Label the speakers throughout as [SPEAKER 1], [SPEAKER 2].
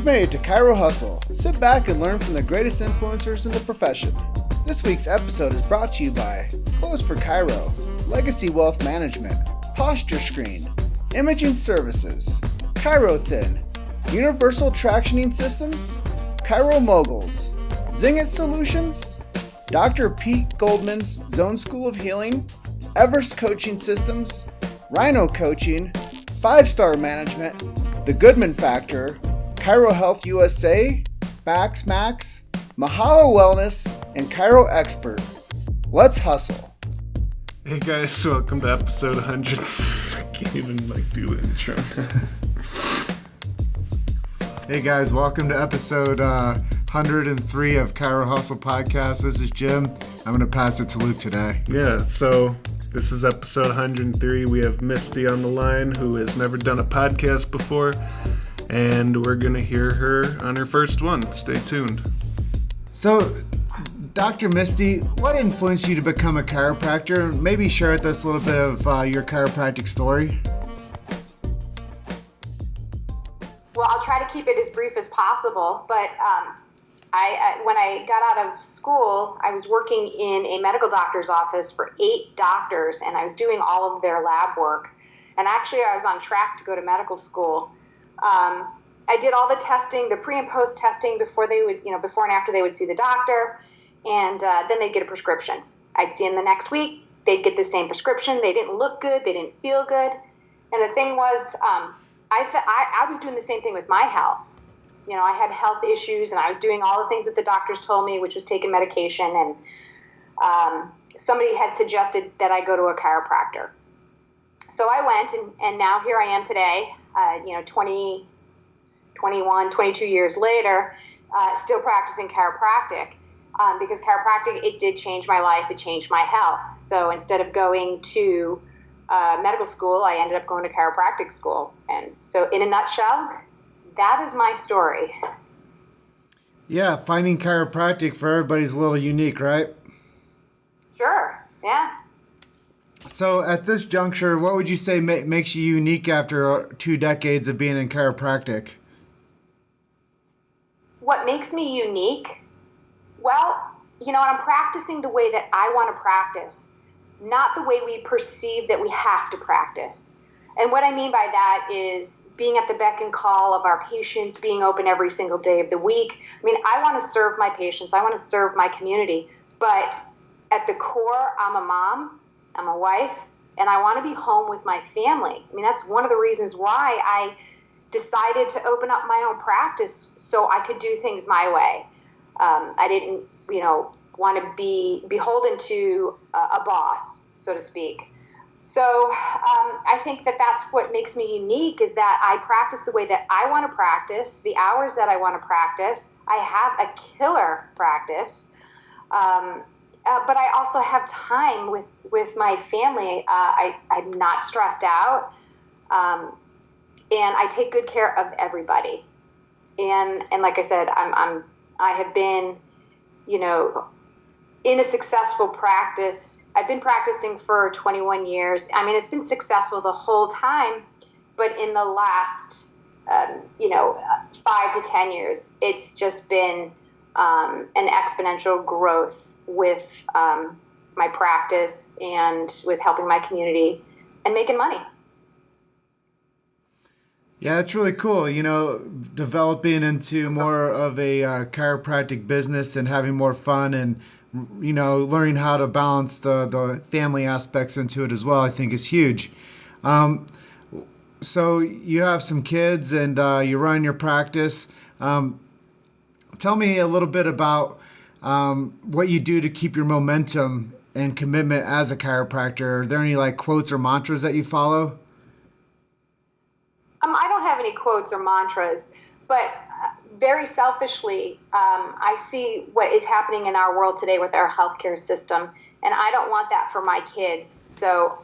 [SPEAKER 1] You've made it to Chiro Hustle. Sit back and learn from the greatest influencers in the profession. This week's episode is brought to you by Clothes for Chiro, Legacy Wealth Management, Posture Screen, Imaging Services, Chiro Thin, Universal Tractioning Systems, Chiro Moguls, Zingit Solutions, Dr. Pete Goldman's Zone School of Healing, Everest Coaching Systems, Rhino Coaching, 5-Star Management, The Goodman Factor, Chiro Health USA, Max, Mahalo Wellness, and Chiro Expert. Let's hustle.
[SPEAKER 2] Hey guys, welcome to episode 100. I can't even do the intro.
[SPEAKER 3] Hey guys, welcome to episode 103 of Chiro Hustle Podcast. This is Jim. I'm going to pass it to Luke today.
[SPEAKER 2] Yeah, so this is episode 103. We have Misty on the line, who has never done a podcast before, and we're going to hear her on her first one. Stay tuned.
[SPEAKER 3] So, Dr. Misty, what influenced you to become a chiropractor? Maybe share with us a little bit of your chiropractic story.
[SPEAKER 4] Well, I'll try to keep it as brief as possible, but when I got out of school, I was working in a medical doctor's office for 8 doctors, and I was doing all of their lab work. And actually, I was on track to go to medical school. I did all the testing, the pre and post testing before and after they would see the doctor, and then they'd get a prescription. I'd see them the next week. They'd get the same prescription. They didn't look good. They didn't feel good. And the thing was, I was doing the same thing with my health. You know, I had health issues, and I was doing all the things that the doctors told me, which was taking medication. And somebody had suggested that I go to a chiropractor. So I went, and now here I am today, 22 years later, still practicing chiropractic. Because chiropractic, it did change my life. It changed my health. So instead of going to medical school, I ended up going to chiropractic school. And so in a nutshell, that is my story.
[SPEAKER 3] Yeah, finding chiropractic for everybody's a little unique, right?
[SPEAKER 4] Sure, yeah.
[SPEAKER 3] So at this juncture, what would you say makes you unique after 2 decades of being in chiropractic?
[SPEAKER 4] What makes me unique? Well, I'm practicing the way that I want to practice, not the way we perceive that we have to practice. And what I mean by that is being at the beck and call of our patients, being open every single day of the week. I mean, I want to serve my patients. I want to serve my community. But at the core, I'm a mom, I'm a wife, and I want to be home with my family. I mean, that's one of the reasons why I decided to open up my own practice so I could do things my way. I didn't, want to be beholden to a boss, so to speak. So I think that that's what makes me unique is that I practice the way that I want to practice, the hours that I want to practice. I have a killer practice, but I also have time with my family. I'm not stressed out, and I take good care of everybody. And like I said, I have been, in a successful practice. I've been practicing for 21 years. I mean, it's been successful the whole time, but in the last, 5 to 10 years, it's just been an exponential growth with my practice and with helping my community and making money.
[SPEAKER 3] Yeah, it's really cool, developing into more of a chiropractic business and having more fun and, learning how to balance the family aspects into it as well, I think is huge. So you have some kids and you run your practice. Tell me a little bit about what you do to keep your momentum and commitment as a chiropractor. Are there any quotes or mantras that you follow?
[SPEAKER 4] I don't have any quotes or mantras, but very selfishly, I see what is happening in our world today with our healthcare system, and I don't want that for my kids. So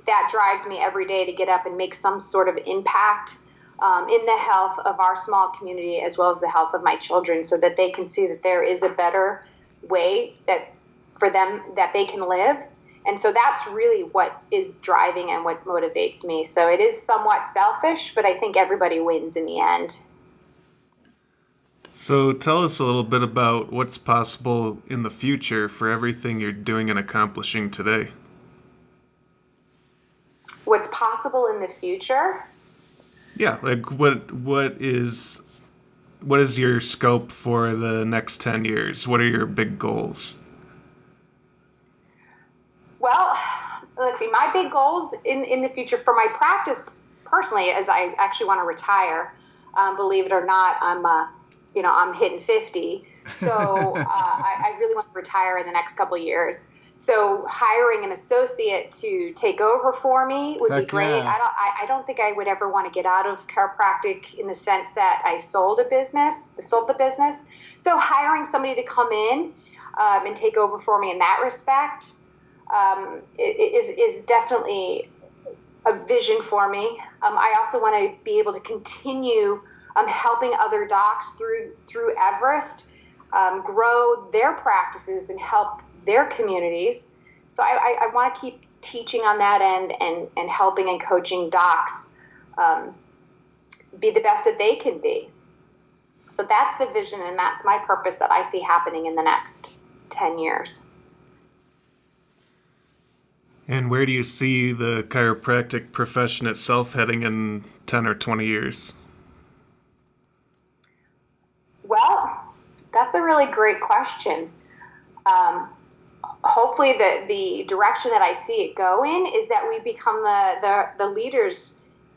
[SPEAKER 4] that drives me every day to get up and make some sort of impact in the health of our small community as well as the health of my children so that they can see that there is a better way that for them that they can live. And so that's really what is driving and what motivates me. So it is somewhat selfish, but I think everybody wins in the end.
[SPEAKER 2] So tell us a little bit about what's possible in the future for everything you're doing and accomplishing today.
[SPEAKER 4] What's possible in the future?
[SPEAKER 2] Yeah, like what is your scope for the next 10 years? What are your big goals?
[SPEAKER 4] Well, let's see. My big goals in the future for my practice personally, as I actually want to retire. Believe it or not, I'm hitting 50, so I really want to retire in the next couple of years. So hiring an associate to take over for me would be great.
[SPEAKER 3] Yeah.
[SPEAKER 4] I don't think I would ever want to get out of chiropractic in the sense that I sold the business. So hiring somebody to come in and take over for me in that respect is definitely a vision for me. I also want to be able to continue helping other docs through Everest grow their practices and help their communities. So I want to keep teaching on that end and helping and coaching docs be the best that they can be. So that's the vision, and that's my purpose that I see happening in the next 10 years.
[SPEAKER 2] And where do you see the chiropractic profession itself heading in 10 or 20 years?
[SPEAKER 4] Well, that's a really great question. Hopefully the direction that I see it go in is that we become the leaders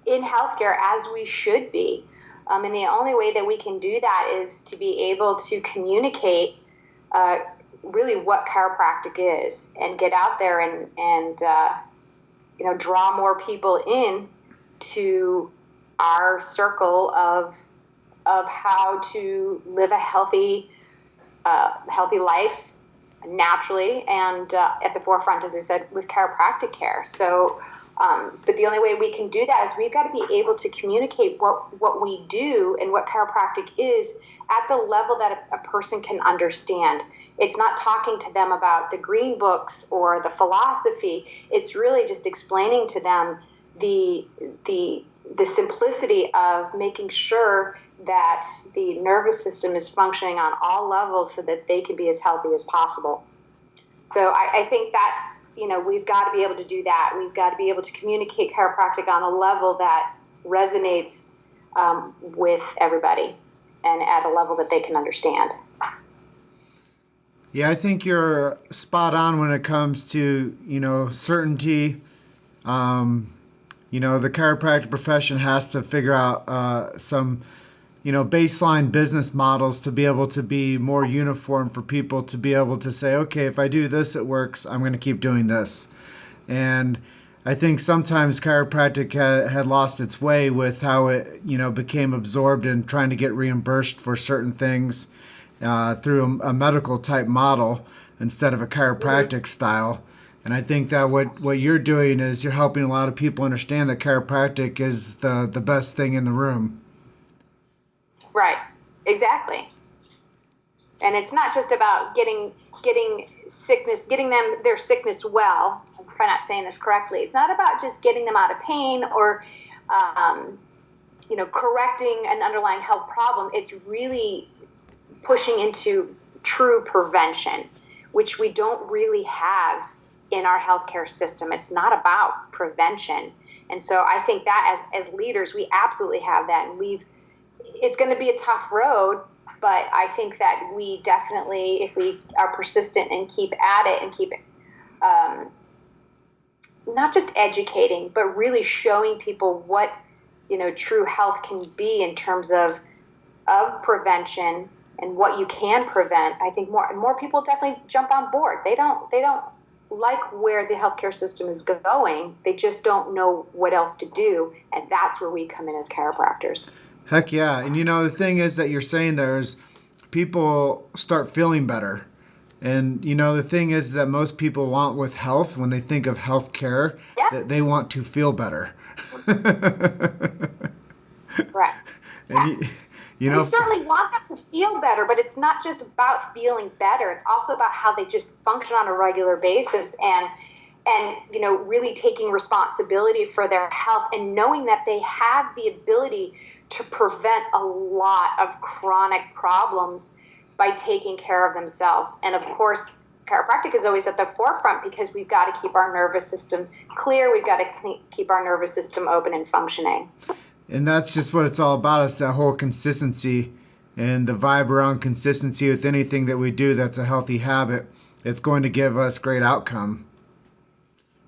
[SPEAKER 4] in healthcare as we should be. And the only way that we can do that is to be able to communicate really what chiropractic is and get out there and draw more people in to our circle of how to live a healthy life naturally and at the forefront, as I said, with chiropractic care. So, but the only way we can do that is we've got to be able to communicate what we do and what chiropractic is at the level that a person can understand. It's not talking to them about the green books or the philosophy. It's really just explaining to them the simplicity of making sure that the nervous system is functioning on all levels so that they can be as healthy as possible. So I think that's, we've got to be able to do that. We've got to be able to communicate chiropractic on a level that resonates with everybody and at a level that they can understand.
[SPEAKER 3] Yeah, I think you're spot on when it comes to, certainty. The chiropractic profession has to figure out some baseline business models to be able to be more uniform for people to be able to say, okay, if I do this, it works, I'm going to keep doing this. And I think sometimes chiropractic had lost its way with how it, became absorbed in trying to get reimbursed for certain things through a medical type model instead of a chiropractic style. And I think that what you're doing is you're helping a lot of people understand that chiropractic is the best thing in the room.
[SPEAKER 4] Right, exactly. And it's not just about getting sickness, getting them their sickness well. I'm probably not saying this correctly. It's not about just getting them out of pain or, correcting an underlying health problem. It's really pushing into true prevention, which we don't really have in our healthcare system. It's not about prevention. And so I think that as leaders, we absolutely have that. And it's going to be a tough road, but I think that we definitely, if we are persistent and keep at it and keep not just educating, but really showing people what, true health can be in terms of prevention and what you can prevent, I think more people definitely jump on board. They don't like where the healthcare system is going. They just don't know what else to do, and that's where we come in as chiropractors.
[SPEAKER 3] Heck yeah. And the thing is that you're saying there is people start feeling better. And the thing is that most people want with health, when they think of health care, that they want to feel better.
[SPEAKER 4] Right.
[SPEAKER 3] And
[SPEAKER 4] we certainly want them to feel better, but it's not just about feeling better. It's also about how they just function on a regular basis. And and, really taking responsibility for their health and knowing that they have the ability to prevent a lot of chronic problems by taking care of themselves. And of course, chiropractic is always at the forefront because we've got to keep our nervous system clear. We've got to keep our nervous system open and functioning.
[SPEAKER 3] And that's just what it's all about. It's that whole consistency and the vibe around consistency with anything that we do that's a healthy habit. It's going to give us great outcome.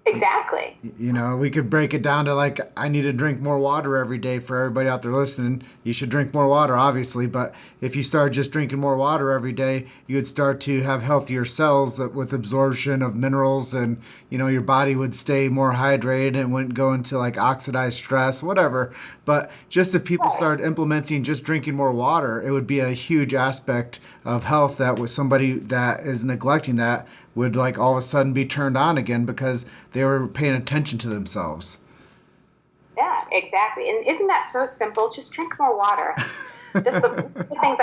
[SPEAKER 4] Exactly.
[SPEAKER 3] We could break it down to like, I need to drink more water every day. For everybody out there listening, you should drink more water, obviously. But if you start just drinking more water every day, you would start to have healthier cells with absorption of minerals, and, your body would stay more hydrated and wouldn't go into like oxidized stress, whatever. But just if people start implementing just drinking more water, it would be a huge aspect of health that with somebody that is neglecting that would like all of a sudden be turned on again because they were paying attention to themselves.
[SPEAKER 4] Yeah, exactly. And isn't that so simple? Just drink more water. That's the things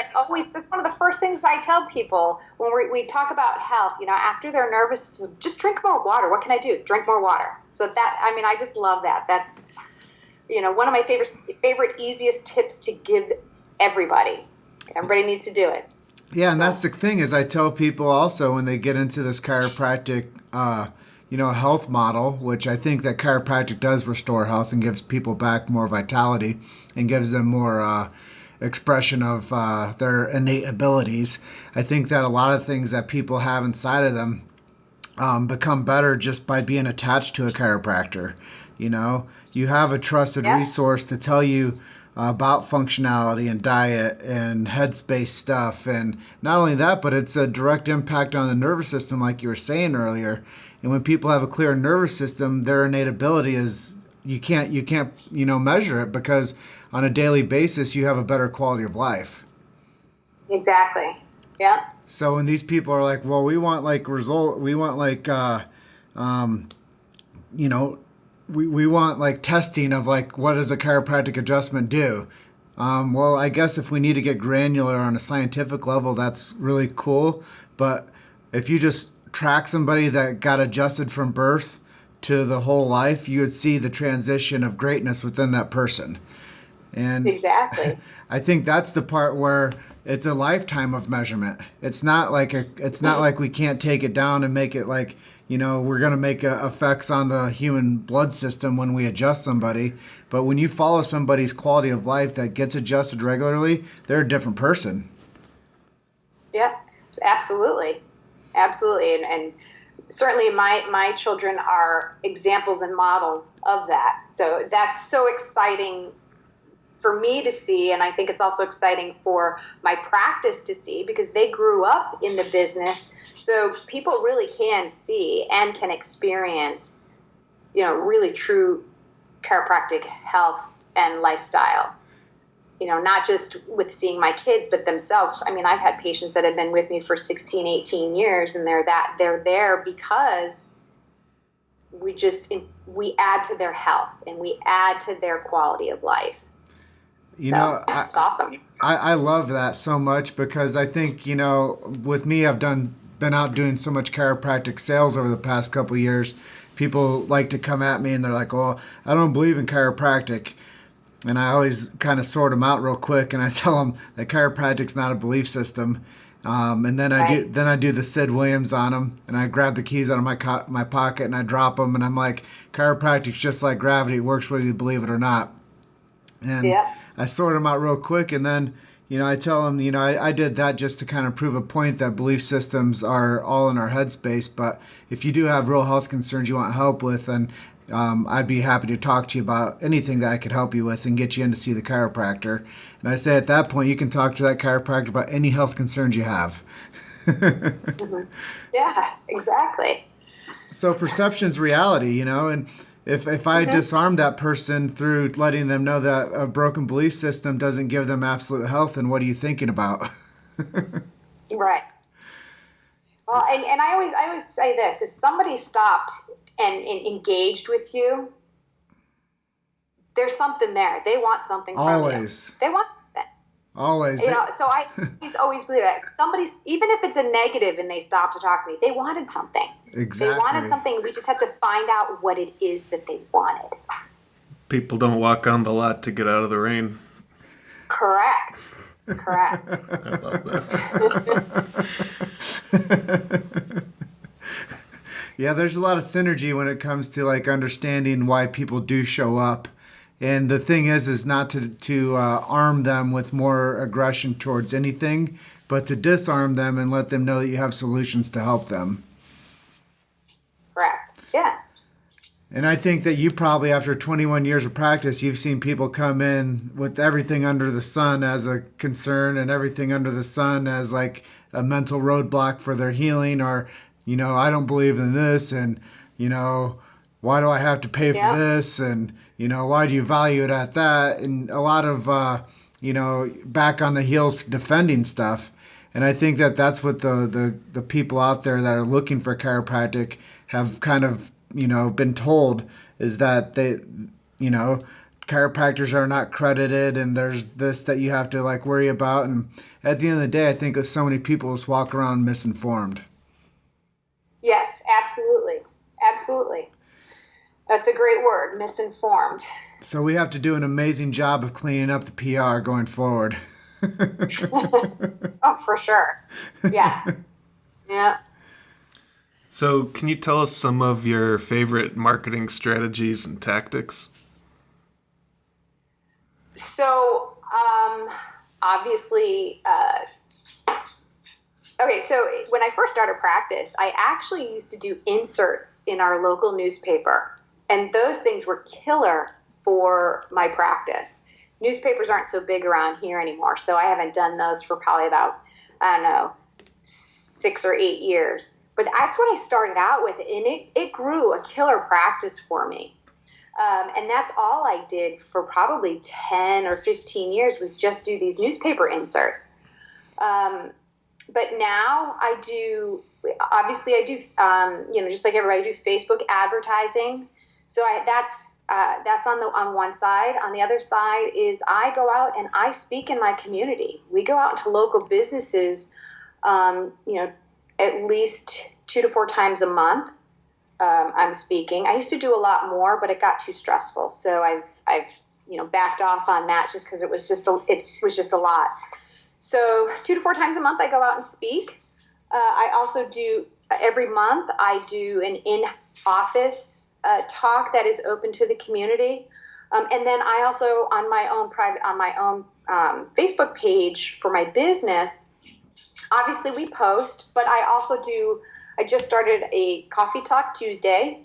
[SPEAKER 4] that's one of the first things I tell people when we talk about health, after they're nervous, just drink more water. What can I do? Drink more water. So I just love that. That's, one of my favorite, easiest tips to give everybody. Everybody needs to do it.
[SPEAKER 3] Yeah, and that's the thing is I tell people also when they get into this chiropractic, health model, which I think that chiropractic does restore health and gives people back more vitality and gives them more expression of their innate abilities. I think that a lot of things that people have inside of them become better just by being attached to a chiropractor. You have a trusted resource to tell you about functionality and diet and headspace stuff. And not only that, but it's a direct impact on the nervous system, like you were saying earlier. And when people have a clear nervous system, their innate ability is you can't measure it because on a daily basis you have a better quality of life.
[SPEAKER 4] Exactly. Yeah.
[SPEAKER 3] So when these people are like, well, we want like we want like we want like testing of like what does a chiropractic adjustment do? Well, I guess if we need to get granular on a scientific level, that's really cool. But if you just track somebody that got adjusted from birth to the whole life, you would see the transition of greatness within that person. And
[SPEAKER 4] exactly.
[SPEAKER 3] I think that's the part where it's a lifetime of measurement. It's not like we can't take it down and make it like, we're going to make effects on the human blood system when we adjust somebody. But when you follow somebody's quality of life that gets adjusted regularly, they're a different person.
[SPEAKER 4] Yeah, absolutely. Absolutely. And certainly my children are examples and models of that. So that's so exciting for me to see. And I think it's also exciting for my practice to see because they grew up in the business. So people really can see and can experience, really true chiropractic health and lifestyle. Not just with seeing my kids, but themselves. I mean, I've had patients that have been with me for 16, 18 years, and they're there because we add to their health and we add to their quality of life. It's awesome.
[SPEAKER 3] I love that so much because I think, with me, I've been out doing so much chiropractic sales over the past couple of years. People like to come at me and they're like, well, I don't believe in chiropractic. And I always kind of sort them out real quick. And I tell them that chiropractic's not a belief system. And then I do the Sid Williams on them, and I grab the keys out of my pocket and I drop them. And I'm like, chiropractic's just like gravity. It works whether you believe it or not. And I sort them out real quick. And then, I tell them, I did that just to kind of prove a point that belief systems are all in our headspace. But if you do have real health concerns you want help with, then I'd be happy to talk to you about anything that I could help you with and get you in to see the chiropractor. And I say at that point, you can talk to that chiropractor about any health concerns you have.
[SPEAKER 4] Mm-hmm. Yeah, exactly.
[SPEAKER 3] So perception's reality, and if I disarm that person through letting them know that a broken belief system doesn't give them absolute health, then what are you thinking about?
[SPEAKER 4] Right. Well, and I always say this: if somebody stopped and engaged with you, there's something there. They want something from you.
[SPEAKER 3] Always.
[SPEAKER 4] They want that.
[SPEAKER 3] Always.
[SPEAKER 4] So I always believe that somebody's, even if it's a negative and they stop to talk to me, they wanted something.
[SPEAKER 3] Exactly.
[SPEAKER 4] They wanted something. We just had to find out what it is that they wanted.
[SPEAKER 2] People don't walk on the lot to get out of the rain.
[SPEAKER 4] Correct.
[SPEAKER 2] I love that.
[SPEAKER 3] Yeah, there's a lot of synergy when it comes to like understanding why people do show up. And the thing is not to arm them with more aggression towards anything, but to disarm them and let them know that you have solutions to help them.
[SPEAKER 4] Correct. Yeah.
[SPEAKER 3] And I think that you probably, after 21 years of practice, you've seen people come in with everything under the sun as a concern and everything under the sun as like a mental roadblock for their healing, or, I don't believe in this, and, why do I have to pay for this? And, why do you value it at that? And a lot of, back on the heels defending stuff. And I think that that's what the people out there that are looking for chiropractic have kind of, been told, is that they, chiropractors are not credited, and there's this that you have to like worry about. And at the end of the day, I think that so many people just walk around misinformed.
[SPEAKER 4] Yes, absolutely. Absolutely. That's a great word, misinformed.
[SPEAKER 3] So we have to do an amazing job of cleaning up the PR going forward.
[SPEAKER 4] Oh, for sure. Yeah. Yeah.
[SPEAKER 2] So, can you tell us some of your favorite marketing strategies and tactics?
[SPEAKER 4] So, obviously, okay, so when I first started practice, I actually used to do inserts in our local newspaper, and those things were killer for my practice. Newspapers aren't so big around here anymore, so I haven't done those for probably about, 6 or 8 years. But that's what I started out with, and it grew a killer practice for me. And that's all I did for probably 10 or 15 years, was just do these newspaper inserts. But now I do, obviously I do, just like everybody, I do Facebook advertising. So that's on one side. On the other side is I go out and I speak in my community. We go out into local businesses, at least 2 to 4 times a month. I'm speaking. I used to do a lot more, but it got too stressful. So I've backed off on that just because it was just a lot. So 2 to 4 times a month I go out and speak. I also do every month I do an in-office talk that is open to the community. And then I also on my own Facebook page for my business, obviously we post, but I just started a Coffee Talk Tuesday,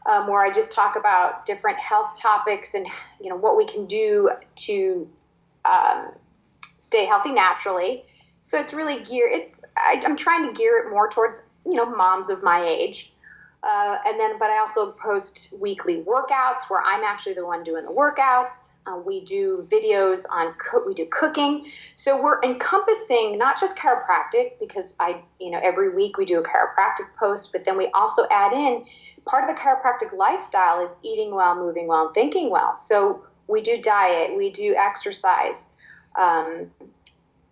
[SPEAKER 4] where I just talk about different health topics and, what we can do to stay healthy naturally. So it's really I'm trying to gear it more towards, moms of my age. But I also post weekly workouts where I'm actually the one doing the workouts. We do videos on we do cooking. So we're encompassing not just chiropractic, because every week we do a chiropractic post, but then we also add in part of the chiropractic lifestyle is eating well, moving well, and thinking well. So we do diet, we do exercise.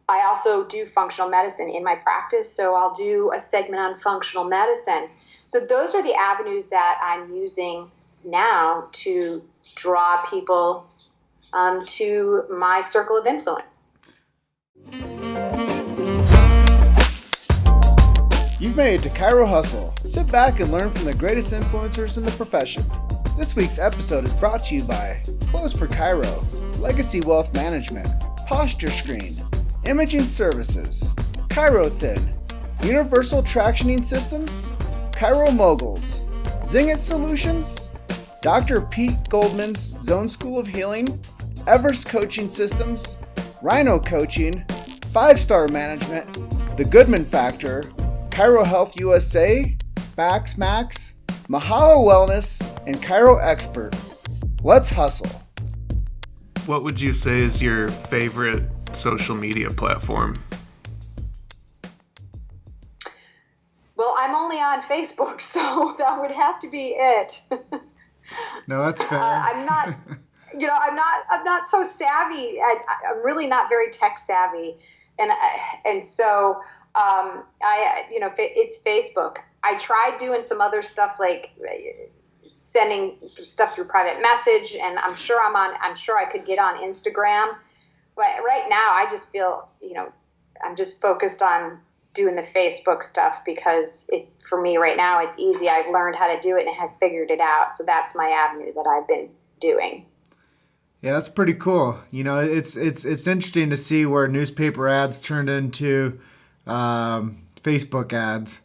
[SPEAKER 4] I also do functional medicine in my practice. So I'll do a segment on functional medicine. So those are the avenues that I'm using now to draw people to my circle of influence.
[SPEAKER 1] You've made it to Chiro Hustle. Sit back and learn from the greatest influencers in the profession. This week's episode is brought to you by Clothes for Chiro, Legacy Wealth Management, Posture Screen, Imaging Services, Chiro Thin, Universal Tractioning Systems, Chiro Moguls, Zingit Solutions, Dr. Pete Goldman's Zone School of Healing, Everest Coaching Systems, Rhino Coaching, 5-Star Management, The Goodman Factor, Chiro Health USA, Max, Mahalo Wellness, and Chiro Expert. Let's hustle.
[SPEAKER 2] What would you say is your favorite social media platform?
[SPEAKER 4] Well, I'm only on Facebook, so that would have to be it.
[SPEAKER 3] No, that's fair.
[SPEAKER 4] I'm not, I'm not so savvy. I'm really not very tech savvy, and so it's Facebook. I tried doing some other stuff like sending stuff through private message, and I'm sure I could get on Instagram, but right now I just feel, I'm just focused on doing the Facebook stuff because for me right now, it's easy. I've learned how to do it and have figured it out. So that's my avenue that I've been doing.
[SPEAKER 3] Yeah, that's pretty cool. It's interesting to see where newspaper ads turned into Facebook ads,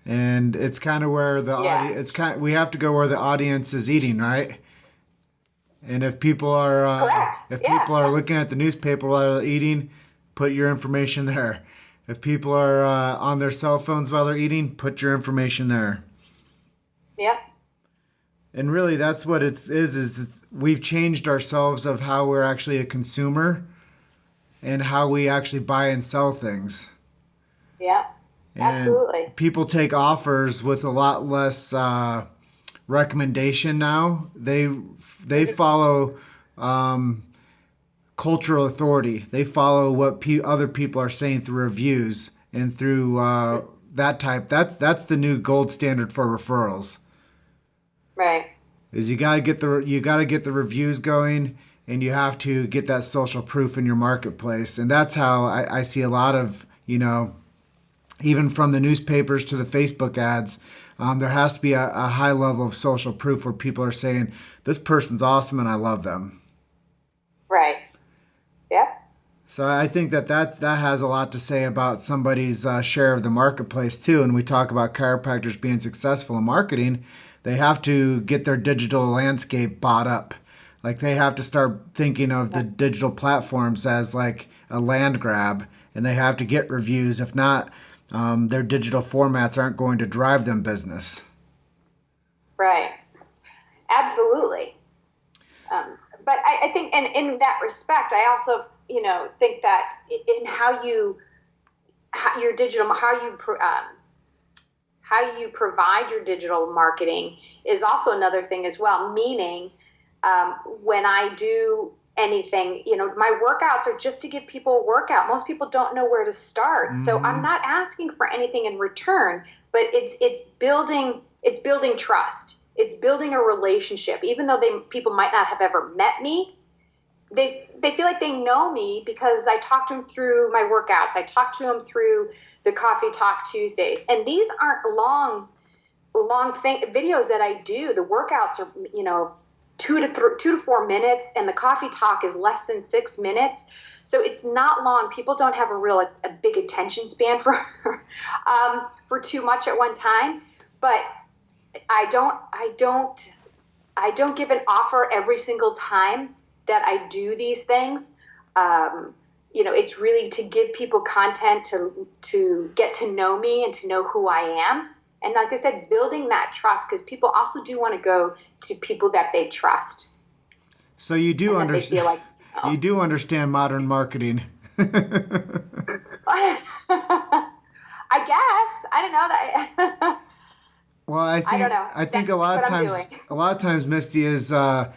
[SPEAKER 3] and it's kind of where the audience. We have to go where the audience is eating, right? And if people are people are looking at the newspaper while they're eating, put your information there. If people are on their cell phones while they're eating, put your information there.
[SPEAKER 4] Yep.
[SPEAKER 3] And really, that's what it is we've changed ourselves of how we're actually a consumer and how we actually buy and sell things.
[SPEAKER 4] Yeah, absolutely.
[SPEAKER 3] And people take offers with a lot less recommendation now. They follow cultural authority. They follow what other people are saying through reviews and through that type. That's the new gold standard for referrals.
[SPEAKER 4] Right.
[SPEAKER 3] Is you gotta get the reviews going, and you have to get that social proof in your marketplace. And that's how I see a lot of, even from the newspapers to the Facebook ads, there has to be a high level of social proof where people are saying, this person's awesome and I love them.
[SPEAKER 4] Right. Yeah.
[SPEAKER 3] So I think that has a lot to say about somebody's share of the marketplace too. And we talk about chiropractors being successful in marketing. They have to get their digital landscape bought up. Like they have to start thinking of the digital platforms as like a land grab, and they have to get reviews. If not, their digital formats aren't going to drive them business.
[SPEAKER 4] Right. Absolutely. But I think, and in that respect, I also, think that in how you provide your digital marketing is also another thing as well. Meaning, when I do anything, my workouts are just to give people a workout. Most people don't know where to start. Mm-hmm. So I'm not asking for anything in return, but it's building trust. It's building a relationship. Even though people might not have ever met me, they feel like they know me because I talk to them through my workouts. I talk to them through the Coffee Talk Tuesdays. And these aren't long videos that I do. The workouts are, 2 to 4 minutes, and the Coffee Talk is less than 6 minutes. So it's not long. People don't have a big attention span for too much at one time. But I don't give an offer every single time that I do these things. It's really to give people content to get to know me and to know who I am. And like I said, building that trust, because people also do want to go to people that they trust.
[SPEAKER 3] So you do understand. Like, you do understand modern marketing.
[SPEAKER 4] I guess. I don't know that.
[SPEAKER 3] Well, I don't know. I think a lot of times, Misty, is the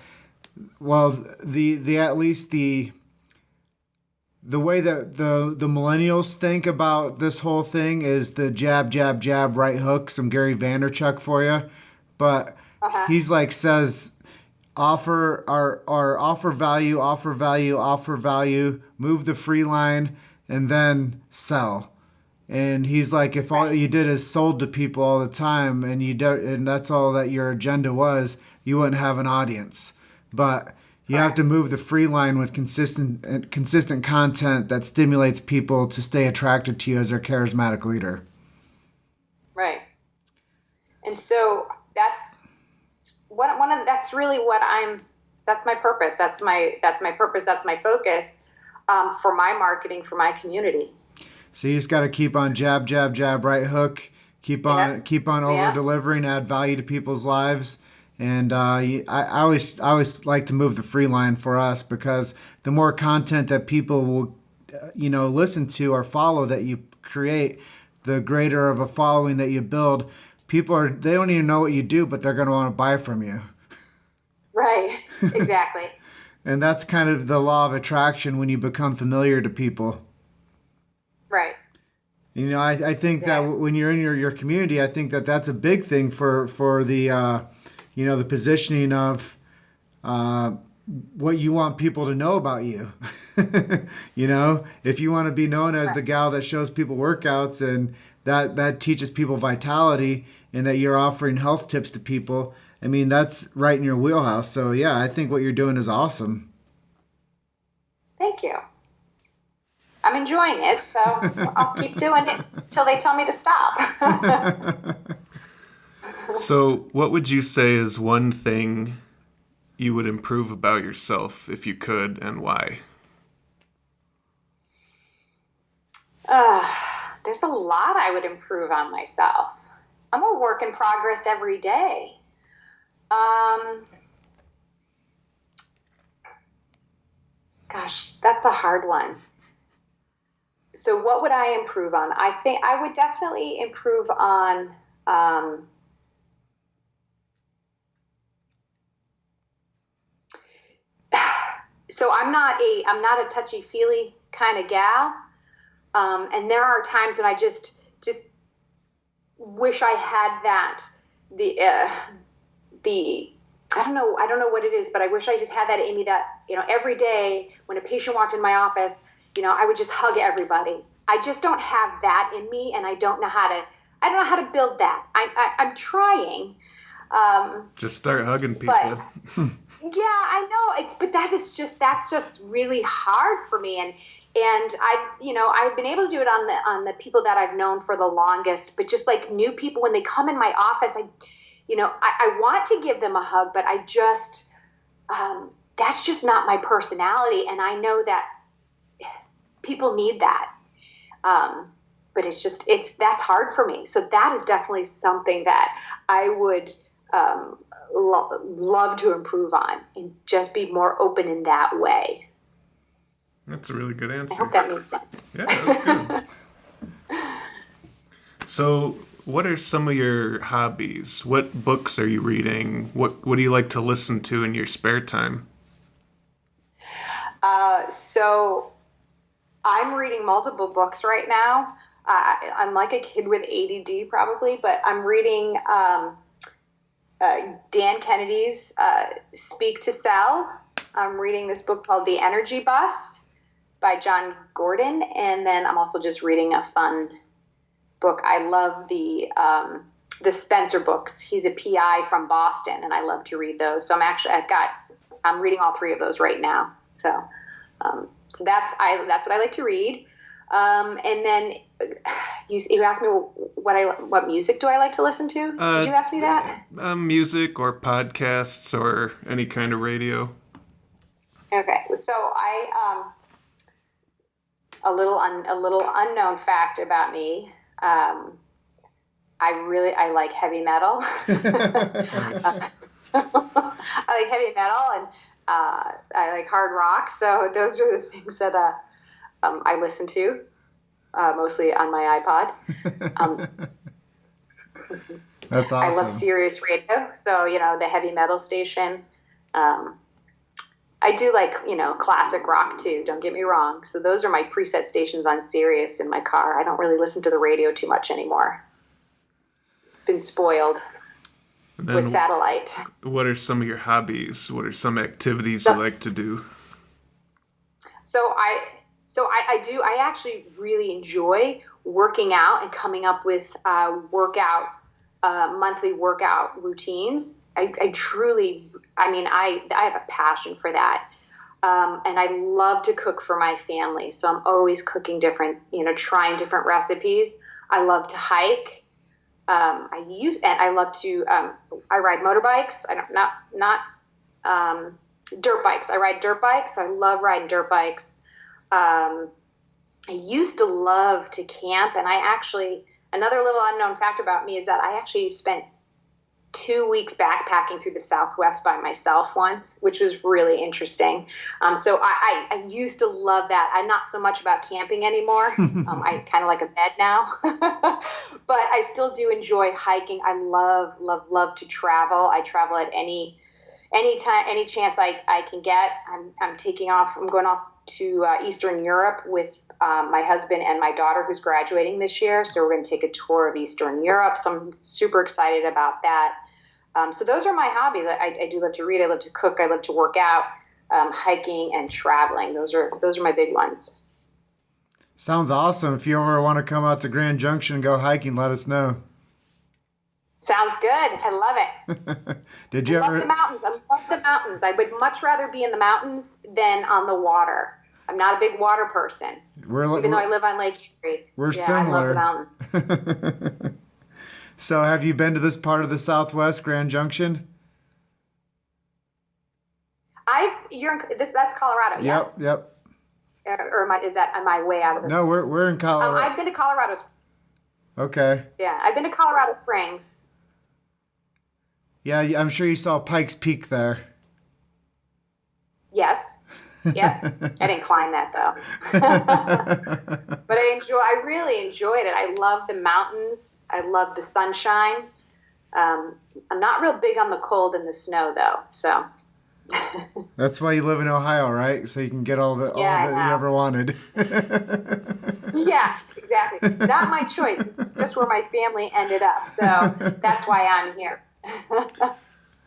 [SPEAKER 3] way that the millennials think about this whole thing is the jab, jab, jab, right hook, some Gary Vaynerchuk for you. But he's like says, offer value, move the free line, and then sell. And he's like, if all you did is sold to people all the time, and that's all that your agenda was, you wouldn't have an audience. But you have to move the free line with consistent content that stimulates people to stay attracted to you as their charismatic leader. Right.
[SPEAKER 4] And so that's my purpose. That's my purpose. That's my focus for my marketing, for my community.
[SPEAKER 3] So you just got to keep on jab, jab, jab, right hook. Keep on over delivering, add value to people's lives. And I always like to move the free line for us, because the more content that people will, listen to or follow that you create, the greater of a following that you build. They don't even know what you do, but they're going to want to buy from you.
[SPEAKER 4] Right. Exactly.
[SPEAKER 3] And that's kind of the law of attraction when you become familiar to people.
[SPEAKER 4] Right.
[SPEAKER 3] I think that when you're in your community, I think that that's a big thing for the the positioning of what you want people to know about you. If you want to be known as the gal that shows people workouts and that teaches people vitality and that you're offering health tips to people, I mean, that's right in your wheelhouse. So yeah, I think what you're doing is awesome.
[SPEAKER 4] Thank you. I'm enjoying it, so I'll keep doing it until they tell me to stop.
[SPEAKER 2] So what would you say is one thing you would improve about yourself if you could, and why?
[SPEAKER 4] There's a lot I would improve on myself. I'm a work in progress every day. Gosh, that's a hard one. So what would I improve on? I think I would definitely improve on so I'm not a touchy-feely kind of gal. And there are times when I just wish I had that, I don't know what it is, but I wish I just had that in me that, every day when a patient walked in my office, I would just hug everybody. I just don't have that in me, and I don't know how to build that. I'm trying.
[SPEAKER 2] Just start hugging people.
[SPEAKER 4] But, yeah, I know. But that's just really hard for me. And I've been able to do it on the people that I've known for the longest, but just like new people, when they come in my office, I want to give them a hug, but I just, that's just not my personality. And I know that people need that. But that's hard for me. So that is definitely something that I would, love to improve on and just be more open in that way.
[SPEAKER 2] That's a really good answer.
[SPEAKER 4] I hope that makes sense.
[SPEAKER 2] Yeah, that's good. So, what are some of your hobbies? What books are you reading? What do you like to listen to in your spare time?
[SPEAKER 4] So I'm reading multiple books right now. I'm like a kid with ADD probably, but I'm reading Dan Kennedy's Speak to Sell. I'm reading this book called The Energy Bus by John Gordon, and then I'm also just reading a fun book. I love the Spencer books. He's a PI from Boston, and I love to read those. So I'm reading all three of those right now. So that's what I like to read. And then you asked me what music do I like to listen to? Did you ask me that?
[SPEAKER 2] Music or podcasts or any kind of radio.
[SPEAKER 4] Okay, so a little unknown fact about me. I like heavy metal. I like heavy metal, and I like hard rock. So those are the things that I listen to, mostly on my iPod.
[SPEAKER 3] That's awesome.
[SPEAKER 4] I love Sirius Radio, so the heavy metal station. I do like classic rock too. Don't get me wrong. So those are my preset stations on Sirius in my car. I don't really listen to the radio too much anymore. Been spoiled with satellite.
[SPEAKER 2] What are some of your hobbies? What are some activities you like to do?
[SPEAKER 4] So I actually really enjoy working out and coming up with monthly workout routines. I have a passion for that. And I love to cook for my family. So I'm always cooking trying different recipes. I love to hike. I ride motorbikes. Not dirt bikes. I ride dirt bikes. I love riding dirt bikes. I used to love to camp, and another little unknown fact about me is that I actually spent 2 weeks backpacking through the Southwest by myself once, which was really interesting. So I used to love that. I'm not so much about camping anymore. I kind of like a bed now, but I still do enjoy hiking. I love to travel. I travel at any time, any chance I can get. I'm taking off. I'm going off to Eastern Europe with my husband and my daughter who's graduating this year. So we're going to take a tour of Eastern Europe. So I'm super excited about that. So those are my hobbies. I do love to read. I love to cook. I love to work out, hiking and traveling. Those are my big ones.
[SPEAKER 3] Sounds awesome. If you ever want to come out to Grand Junction and go hiking, let us know.
[SPEAKER 4] Sounds good. I love it.
[SPEAKER 3] Did you
[SPEAKER 4] I
[SPEAKER 3] ever?
[SPEAKER 4] love the mountains. I love the mountains. I would much rather be in the mountains than on the water. I'm not a big water person, even though I live on Lake Erie.
[SPEAKER 3] We're similar.
[SPEAKER 4] I love the mountains.
[SPEAKER 3] So have you been to this part of the Southwest, Grand Junction?
[SPEAKER 4] That's Colorado, yes?
[SPEAKER 3] Yep.
[SPEAKER 4] Or am I way out of this?
[SPEAKER 3] No, we're in Colorado.
[SPEAKER 4] I've been to Colorado Springs.
[SPEAKER 3] Okay.
[SPEAKER 4] Yeah, I've been to Colorado Springs.
[SPEAKER 3] Yeah, I'm sure you saw Pikes Peak there.
[SPEAKER 4] Yes. Yep. I didn't climb that though. But I really enjoyed it. I love the mountains. I love the sunshine. I'm not real big on the cold and the snow though. So
[SPEAKER 3] that's why you live in Ohio, right? So you can get all that you ever wanted.
[SPEAKER 4] Yeah, exactly. Not my choice. It's just where my family ended up. So that's why I'm here.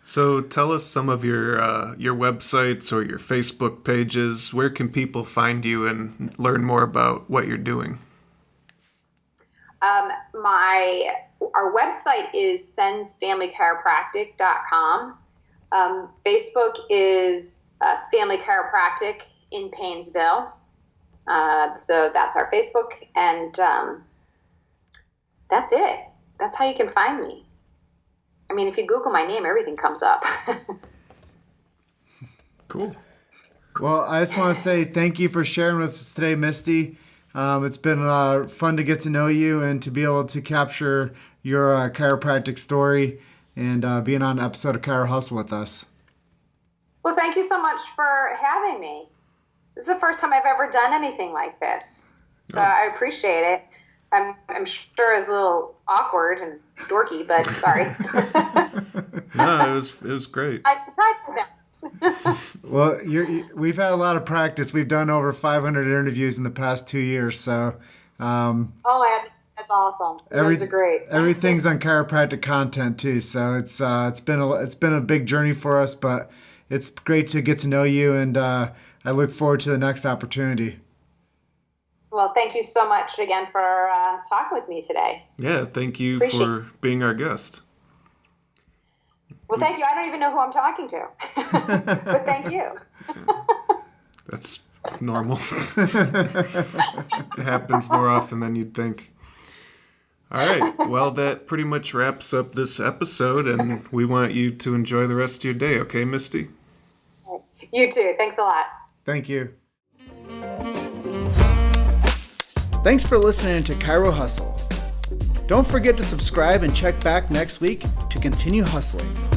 [SPEAKER 2] So tell us some of your websites or your Facebook pages. Where can people find you and learn more about what you're doing?
[SPEAKER 4] Our website is senzfamilychiropractic.com. Facebook is Family Chiropractic in Paynesville. So that's our Facebook, and that's it. That's how you can find me. I mean, if you Google my name, everything comes up.
[SPEAKER 2] Cool.
[SPEAKER 3] Well, I just want to say thank you for sharing with us today, Misty. It's been fun to get to know you and to be able to capture your chiropractic story and being on an episode of Chiro Hustle with us.
[SPEAKER 4] Well, thank you so much for having me. This is the first time I've ever done anything like this. So I appreciate it. I'm sure it's a little awkward and dorky, but sorry.
[SPEAKER 2] No, it was great.
[SPEAKER 4] I tried for that.
[SPEAKER 3] Well, we've had a lot of practice. We've done over 500 interviews in the past 2 years, so.
[SPEAKER 4] That's awesome. Those are great.
[SPEAKER 3] Everything's on chiropractic content too, so it's been a big journey for us, but it's great to get to know you, and I look forward to the next opportunity.
[SPEAKER 4] Well, thank you so much again for talking with me today.
[SPEAKER 2] Yeah, thank you for being our guest.
[SPEAKER 4] Well, thank you. I don't even know who I'm talking to, but thank you.
[SPEAKER 2] That's normal. It happens more often than you'd think. All right. Well, that pretty much wraps up this episode, and we want you to enjoy the rest of your day. Okay, Misty?
[SPEAKER 4] You too. Thanks a lot.
[SPEAKER 3] Thank you.
[SPEAKER 1] Thanks for listening to Chiro Hustle. Don't forget to subscribe and check back next week to continue hustling.